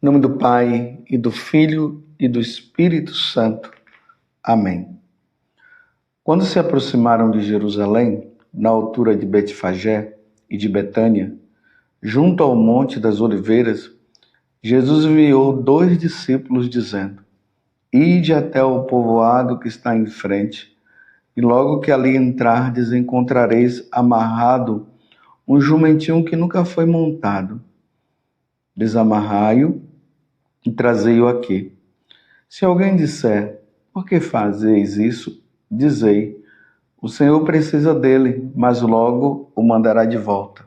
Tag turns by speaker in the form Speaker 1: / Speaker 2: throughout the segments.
Speaker 1: Em nome do Pai, e do Filho, e do Espírito Santo. Amém. Quando se aproximaram de Jerusalém, na altura de Betfagé e de Betânia, junto ao Monte das Oliveiras, Jesus enviou 2 discípulos, dizendo: Ide até o povoado que está em frente, e logo que ali entrardes, encontrareis amarrado um jumentinho que nunca foi montado. Desamarrai-o e trazei-o aqui. Se alguém disser: Por que fazeis isso? Dizei: O Senhor precisa dele, mas logo o mandará de volta.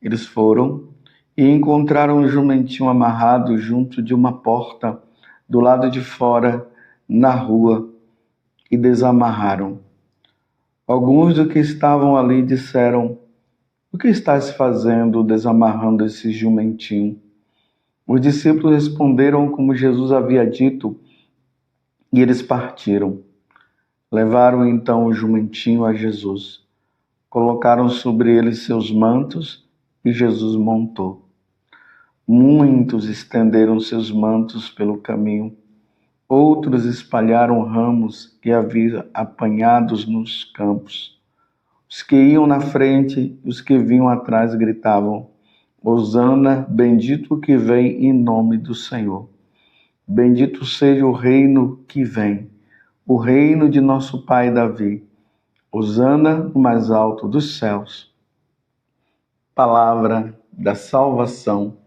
Speaker 1: Eles foram e encontraram um jumentinho amarrado junto de uma porta do lado de fora, na rua, e desamarraram. Alguns dos que estavam ali disseram: O que estás fazendo desamarrando esse jumentinho? Os discípulos responderam como Jesus havia dito, e eles partiram. Levaram então o jumentinho a Jesus. Colocaram sobre ele seus mantos e Jesus montou. Muitos estenderam seus mantos pelo caminho. Outros espalharam ramos que haviam apanhados nos campos. Os que iam na frente e os que vinham atrás gritavam: Hosana, bendito o que vem em nome do Senhor. Bendito seja o reino que vem, o reino de nosso pai Davi. Hosana no mais alto dos céus. Palavra da salvação.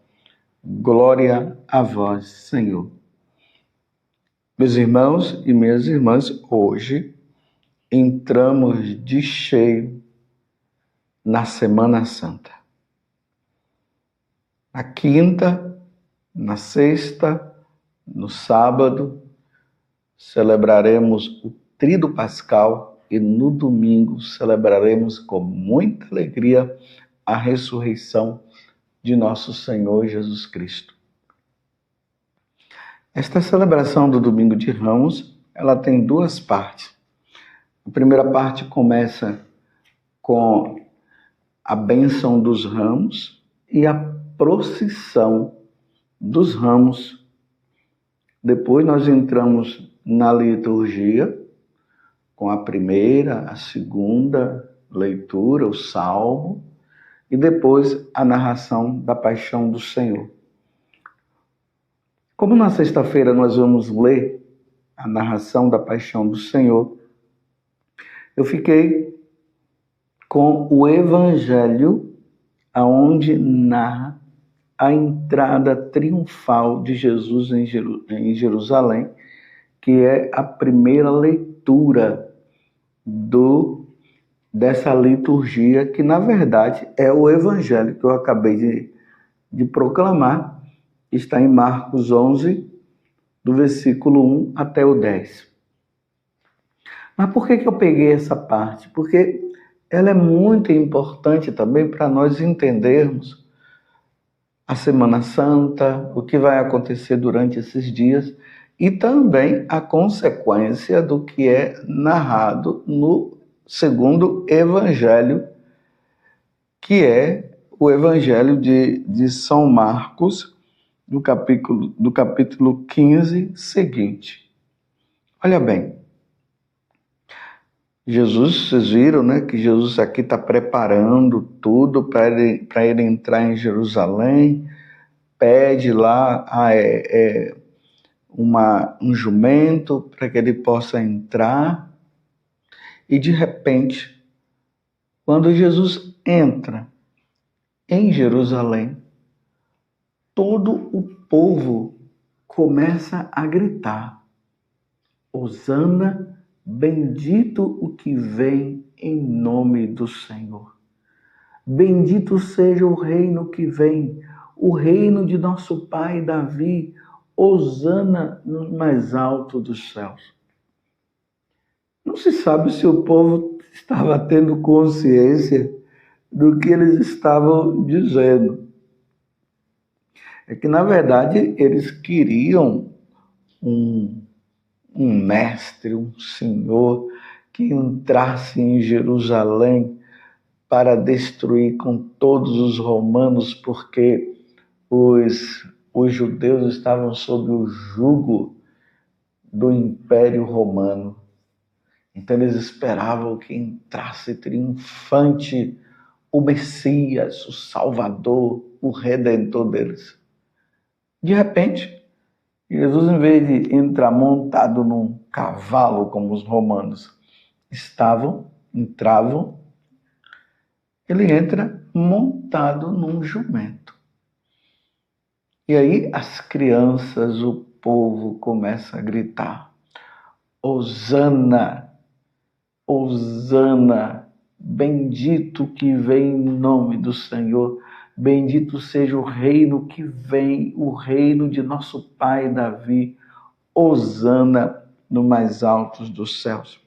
Speaker 1: Glória a vós, Senhor. Meus irmãos e minhas irmãs, hoje entramos de cheio na Semana Santa. Na quinta, na sexta, no sábado, celebraremos o Tríduo Pascal e no domingo celebraremos com muita alegria a ressurreição de nosso Senhor Jesus Cristo. Esta celebração do Domingo de Ramos, ela tem 2 partes. A primeira parte começa com a bênção dos ramos e a procissão dos ramos. Depois nós entramos na liturgia com a primeira, a segunda leitura, o salmo, e depois a narração da paixão do Senhor. Como na sexta-feira nós vamos ler a narração da paixão do Senhor, eu fiquei com o Evangelho, aonde narra a entrada triunfal de Jesus em Jerusalém, que é a primeira leitura dessa liturgia, que na verdade é o Evangelho que eu acabei de proclamar. Está em Marcos 11, do versículo 1 até o 10. Mas por que eu peguei essa parte? Porque ela é muito importante também para nós entendermos a Semana Santa, o que vai acontecer durante esses dias e também a consequência do que é narrado no segundo Evangelho, que é o Evangelho de São Marcos, do capítulo 15 seguinte. Olha bem, Jesus, vocês viram, né, que Jesus aqui está preparando tudo para ele entrar em Jerusalém, pede lá um jumento para que ele possa entrar, e de repente, quando Jesus entra em Jerusalém, todo o povo começa a gritar: Hosana, bendito o que vem em nome do Senhor. Bendito seja o reino que vem, o reino de nosso pai Davi. Hosana no mais alto dos céus. Não se sabe se o povo estava tendo consciência do que eles estavam dizendo. É que, na verdade, eles queriam um mestre, um senhor que entrasse em Jerusalém para destruir com todos os romanos, porque os os judeus estavam sob o jugo do Império Romano. Então eles esperavam que entrasse triunfante o Messias, o Salvador, o Redentor deles. De repente, Jesus, em vez de entrar montado num cavalo como os romanos entravam, ele entra montado num jumento. E aí as crianças, o povo começa a gritar: Hosana, Hosana, bendito que vem em nome do Senhor, bendito seja o reino que vem, o reino de nosso pai Davi, Hosana no mais altos dos céus.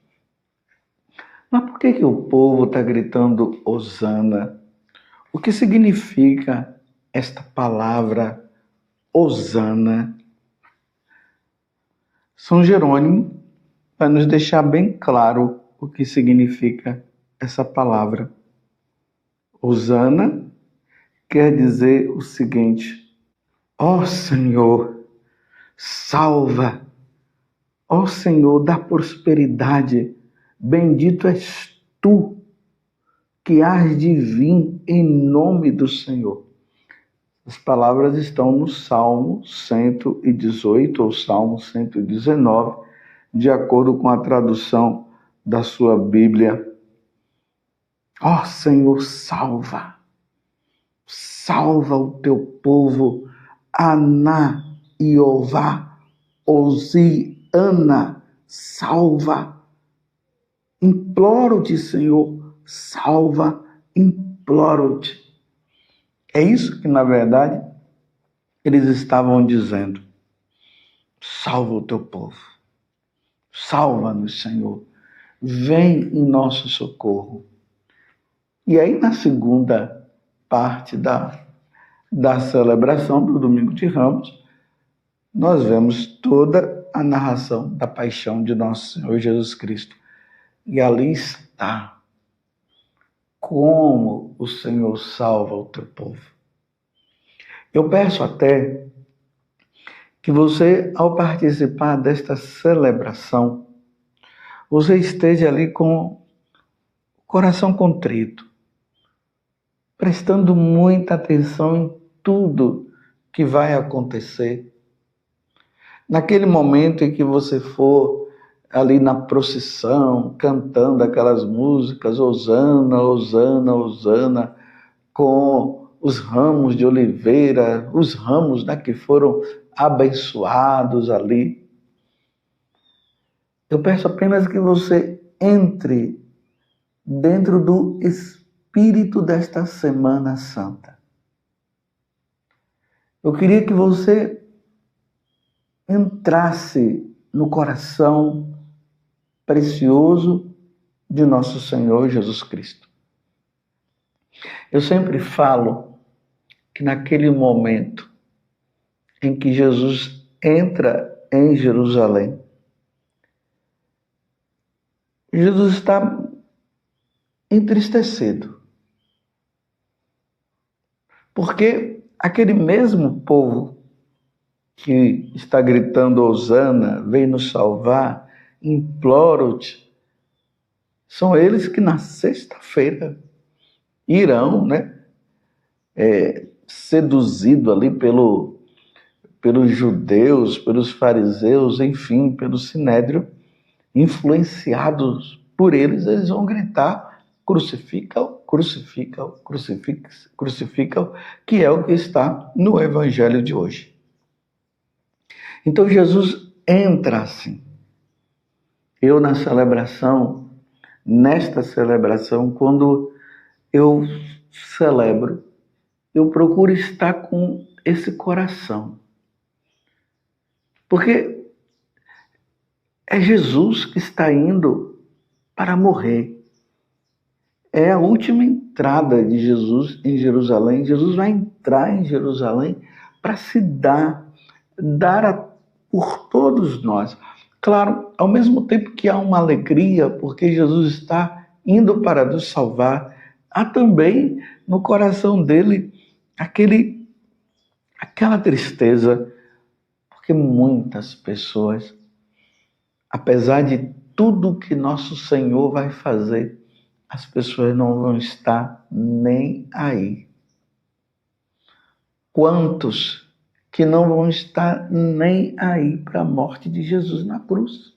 Speaker 1: Mas por que o povo está gritando Hosana? O que significa esta palavra Hosana? São Jerônimo vai nos deixar bem claro o que significa essa palavra. Hosana quer dizer o seguinte: ó Senhor, salva, ó Senhor, dá prosperidade, bendito és tu que hás de vir em nome do Senhor. As palavras estão no Salmo 118 ou Salmo 119, de acordo com a tradução da sua Bíblia. Ó Senhor, salva, salva o teu povo, Aná, Iová, Hosiana, salva. Imploro-te, Senhor, salva, imploro-te. É isso que, na verdade, eles estavam dizendo. Salva o teu povo. Salva-nos, Senhor. Vem em nosso socorro. E aí, na segunda parte da celebração do Domingo de Ramos, nós vemos toda a narração da paixão de nosso Senhor Jesus Cristo. E ali está como o Senhor salva o teu povo. Eu peço até que você, ao participar desta celebração, você esteja ali com o coração contrito, prestando muita atenção em tudo que vai acontecer. Naquele momento em que você for ali na procissão, cantando aquelas músicas, Hosana, Hosana, Hosana, com os ramos de oliveira, os ramos, né, que foram abençoados ali. Eu peço apenas que você entre dentro do espírito desta Semana Santa. Eu queria que você entrasse no coração precioso de nosso Senhor Jesus Cristo. Eu sempre falo que naquele momento em que Jesus entra em Jerusalém, Jesus está entristecido. Porque aquele mesmo povo que está gritando Hosana, vem nos salvar, imploro-te, são eles que na sexta-feira irão, seduzido ali pelos judeus, pelos fariseus, enfim, pelo sinédrio, influenciados por eles, eles vão gritar: crucifica-o, crucifica-o, crucifica-o, que é o que está no evangelho de hoje. Então Jesus entra assim. Eu nesta celebração, quando eu celebro, eu procuro estar com esse coração. Porque é Jesus que está indo para morrer. É a última entrada de Jesus em Jerusalém. Jesus vai entrar em Jerusalém para se dar por todos nós. Claro, ao mesmo tempo que há uma alegria, porque Jesus está indo para nos salvar, há também no coração dele aquele aquela tristeza, porque muitas pessoas, apesar de tudo que nosso Senhor vai fazer, as pessoas não vão estar nem aí. Quantos que não vão estar nem aí para a morte de Jesus na cruz?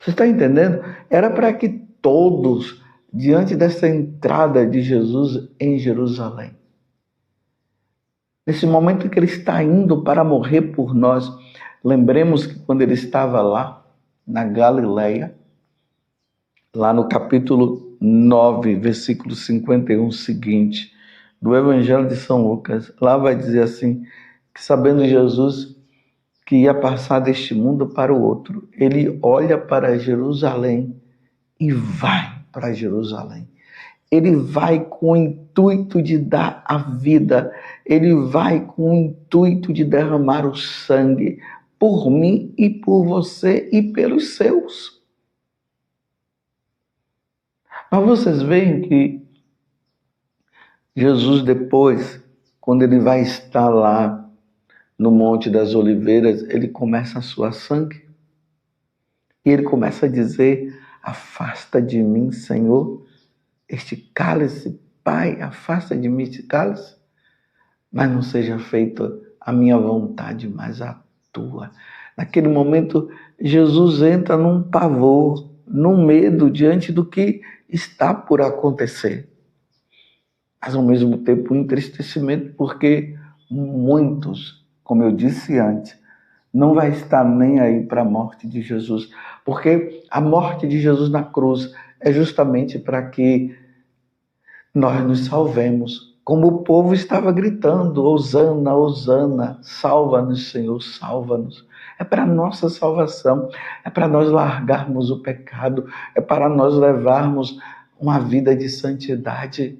Speaker 1: Você está entendendo? Era para que todos, diante dessa entrada de Jesus em Jerusalém, nesse momento que ele está indo para morrer por nós, lembremos que quando ele estava lá, na Galileia, lá no capítulo 9, versículo 51 seguinte, do Evangelho de São Lucas, lá vai dizer assim, que sabendo Jesus que ia passar deste mundo para o outro, ele olha para Jerusalém e vai para Jerusalém. Ele vai com o intuito de dar a vida, ele vai com o intuito de derramar o sangue por mim e por você e pelos seus. Mas vocês veem que Jesus depois, quando ele vai estar lá no Monte das Oliveiras, ele começa a suar sangue. E ele começa a dizer, afasta de mim, Senhor, este cálice, Pai, afasta de mim este cálice, mas não seja feita a minha vontade, mas a tua. Naquele momento, Jesus entra num pavor, num medo diante do que está por acontecer. Mas ao mesmo tempo um entristecimento, porque muitos, como eu disse antes, não vai estar nem aí para a morte de Jesus, porque a morte de Jesus na cruz é justamente para que nós nos salvemos. Como o povo estava gritando, Hosana, Hosana, salva-nos, Senhor, salva-nos. É para a nossa salvação, é para nós largarmos o pecado, é para nós levarmos uma vida de santidade,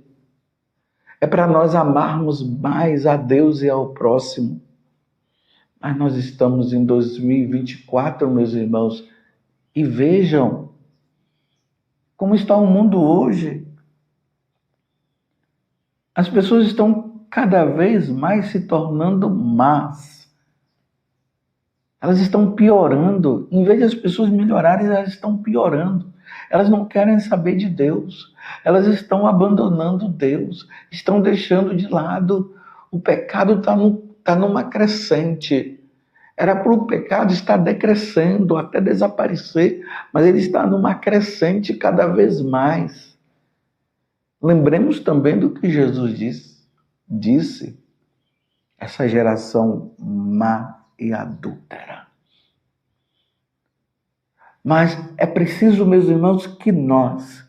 Speaker 1: é para nós amarmos mais a Deus e ao próximo. Mas nós estamos em 2024, meus irmãos, e vejam como está o mundo hoje. As pessoas estão cada vez mais se tornando más. Elas estão piorando. Em vez de as pessoas melhorarem, elas estão piorando. Elas não querem saber de Deus. Elas estão abandonando Deus. Estão deixando de lado. O pecado está numa crescente. Era para o pecado estar decrescendo, até desaparecer, mas ele está numa crescente cada vez mais. Lembremos também do que Jesus disse, essa geração má e adúltera. Mas é preciso, meus irmãos, que nós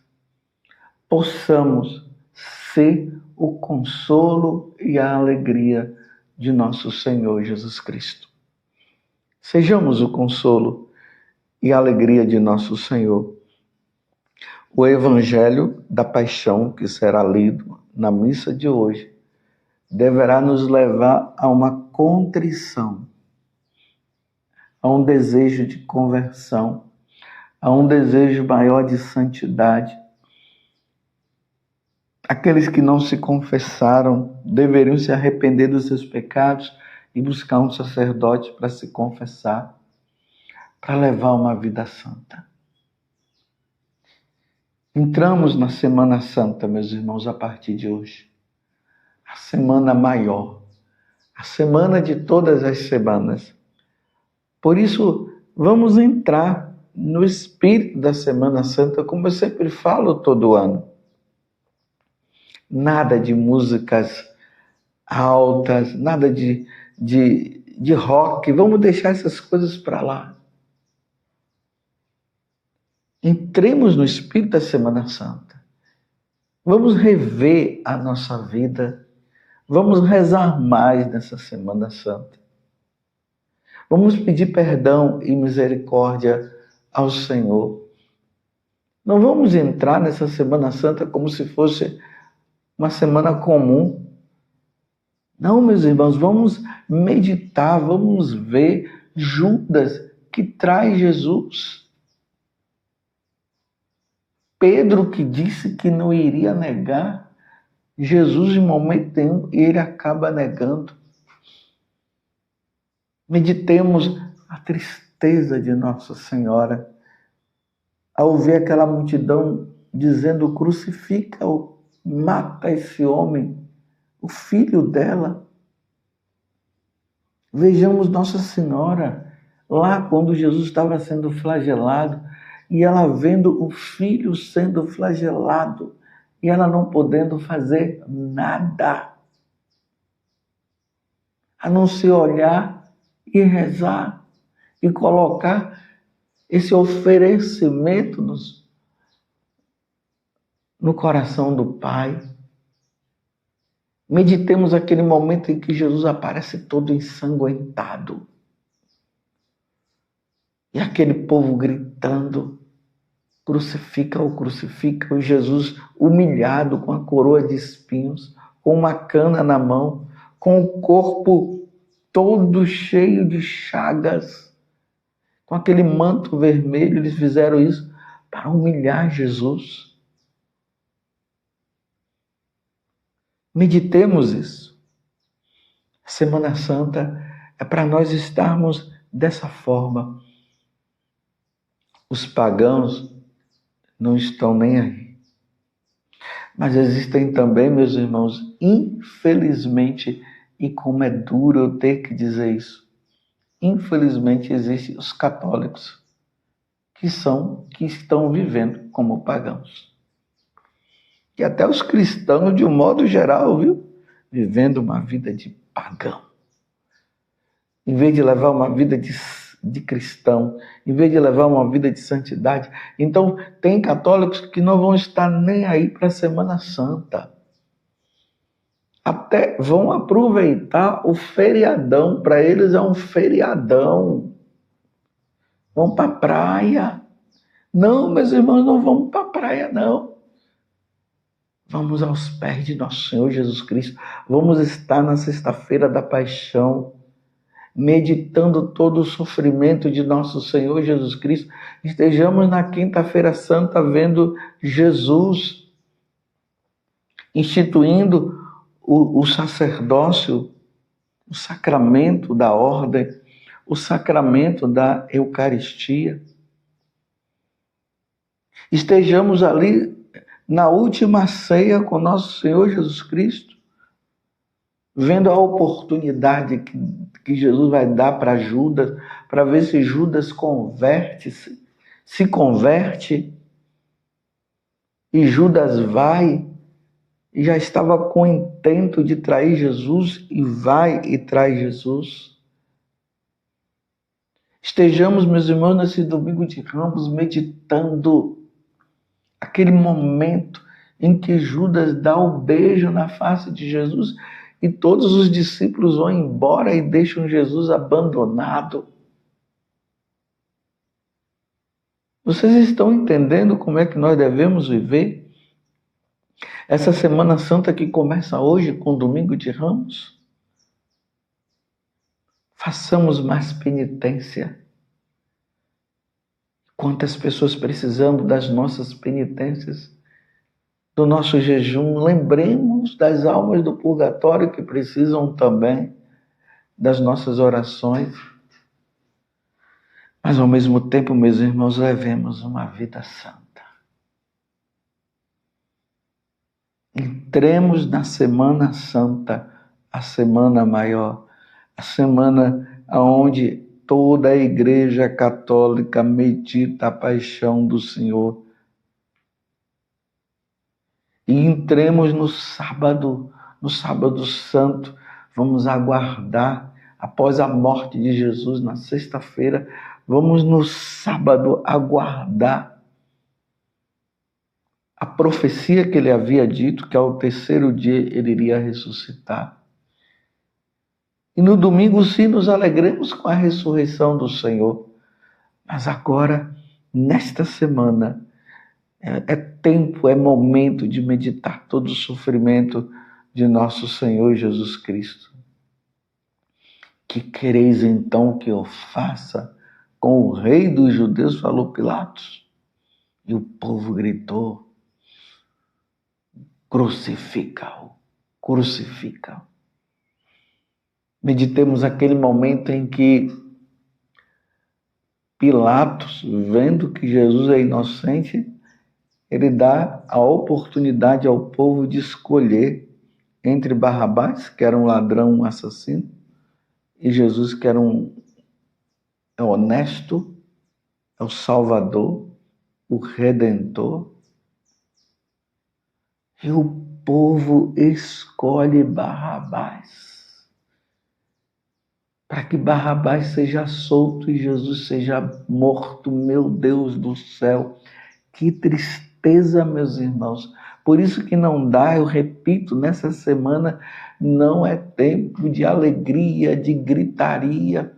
Speaker 1: possamos ser o consolo e a alegria de nosso Senhor Jesus Cristo. Sejamos o consolo e a alegria de nosso Senhor. O Evangelho da Paixão, que será lido na missa de hoje, deverá nos levar a uma contrição, a um desejo de conversão, a um desejo maior de santidade. Aqueles que não se confessaram deveriam se arrepender dos seus pecados e buscar um sacerdote para se confessar, para levar uma vida santa. Entramos na Semana Santa, meus irmãos, a partir de hoje. A semana maior, a semana de todas as semanas. Por isso, vamos entrar no espírito da Semana Santa, como eu sempre falo todo ano. Nada de músicas altas, nada de rock, vamos deixar essas coisas para lá. Entremos no espírito da Semana Santa. Vamos rever a nossa vida. Vamos rezar mais nessa Semana Santa. Vamos pedir perdão e misericórdia ao Senhor. Não vamos entrar nessa Semana Santa como se fosse uma semana comum. Não, meus irmãos, vamos meditar, vamos ver Judas que traz Jesus. Pedro que disse que não iria negar, Jesus, em momento nenhum, ele acaba negando. Meditemos a tristeza de Nossa Senhora ao ver aquela multidão dizendo: crucifica-o, mata esse homem, o filho dela. Vejamos Nossa Senhora lá quando Jesus estava sendo flagelado e ela vendo o filho sendo flagelado e ela não podendo fazer nada, a não se olhar e rezar e colocar esse oferecimento no coração do Pai. Meditemos aquele momento em que Jesus aparece todo ensanguentado. E aquele povo gritando: crucifica-o, crucifica-o. Jesus humilhado com a coroa de espinhos, com uma cana na mão, com o corpo todo cheio de chagas, com aquele manto vermelho. Eles fizeram isso para humilhar Jesus. Meditemos isso. A Semana Santa é para nós estarmos dessa forma. Os pagãos não estão nem aí. Mas existem também, meus irmãos, infelizmente, e como é duro eu ter que dizer isso, infelizmente existem os católicos que estão vivendo como pagãos. E até os cristãos, de um modo geral, viu? Vivendo uma vida de pagão. Em vez de levar uma vida de cristão, em vez de levar uma vida de santidade. Então, tem católicos que não vão estar nem aí para a Semana Santa. Até vão aproveitar o feriadão. Para eles é um feriadão. Vão para a praia. Não, meus irmãos, não vamos para a praia, não. Vamos aos pés de nosso Senhor Jesus Cristo. Vamos estar na sexta-feira da paixão, meditando todo o sofrimento de nosso Senhor Jesus Cristo. Estejamos na quinta-feira santa vendo Jesus instituindo o sacerdócio, o sacramento da ordem, o sacramento da Eucaristia. Estejamos ali na última ceia com nosso Senhor Jesus Cristo, vendo a oportunidade que Jesus vai dar para Judas, para ver se Judas se converte, e Judas vai, e já estava com o intento de trair Jesus, e vai e traz Jesus. Estejamos, meus irmãos, nesse domingo de Ramos, meditando aquele momento em que Judas dá o beijo na face de Jesus e todos os discípulos vão embora e deixam Jesus abandonado. Vocês estão entendendo como é que nós devemos viver essa Semana Santa que começa hoje com o Domingo de Ramos? Façamos mais penitência. Quantas pessoas precisando das nossas penitências, do nosso jejum. Lembremos das almas do purgatório que precisam também das nossas orações. Mas ao mesmo tempo, meus irmãos, levemos uma vida santa. Entremos na Semana Santa, a semana maior, a semana onde toda a Igreja Católica medita a paixão do Senhor. E entremos no sábado santo, vamos aguardar, após a morte de Jesus na sexta-feira, vamos no sábado aguardar a profecia que ele havia dito, que ao terceiro dia ele iria ressuscitar. E no domingo sim nos alegremos com a ressurreição do Senhor. Mas agora, nesta semana, é tempo, é momento de meditar todo o sofrimento de nosso Senhor Jesus Cristo. Que quereis então que eu faça com o rei dos judeus? Falou Pilatos. E o povo gritou: crucifica-o, crucifica-o. Meditemos aquele momento em que Pilatos, vendo que Jesus é inocente, ele dá a oportunidade ao povo de escolher entre Barrabás, que era um ladrão, um assassino, e Jesus, que era é honesto, é o Salvador, o Redentor. E o povo escolhe Barrabás, para que Barrabás seja solto e Jesus seja morto. Meu Deus do céu, que tristeza, meus irmãos. Por isso que não dá, eu repito, nessa semana não é tempo de alegria, de gritaria.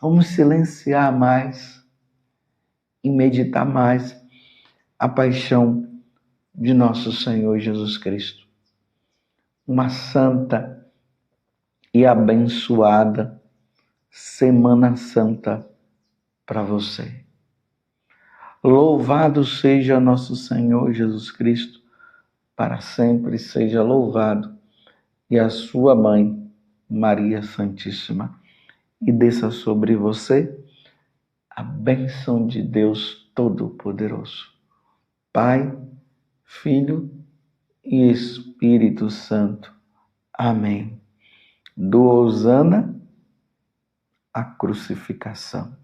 Speaker 1: Vamos silenciar mais e meditar mais a paixão de nosso Senhor Jesus Cristo. Uma santa e abençoada Semana Santa para você. Louvado seja nosso Senhor Jesus Cristo, para sempre seja louvado, e a sua mãe, Maria Santíssima. E desça sobre você a bênção de Deus Todo-Poderoso, Pai, Filho e Espírito Santo. Amém. Do Hosana à crucificação.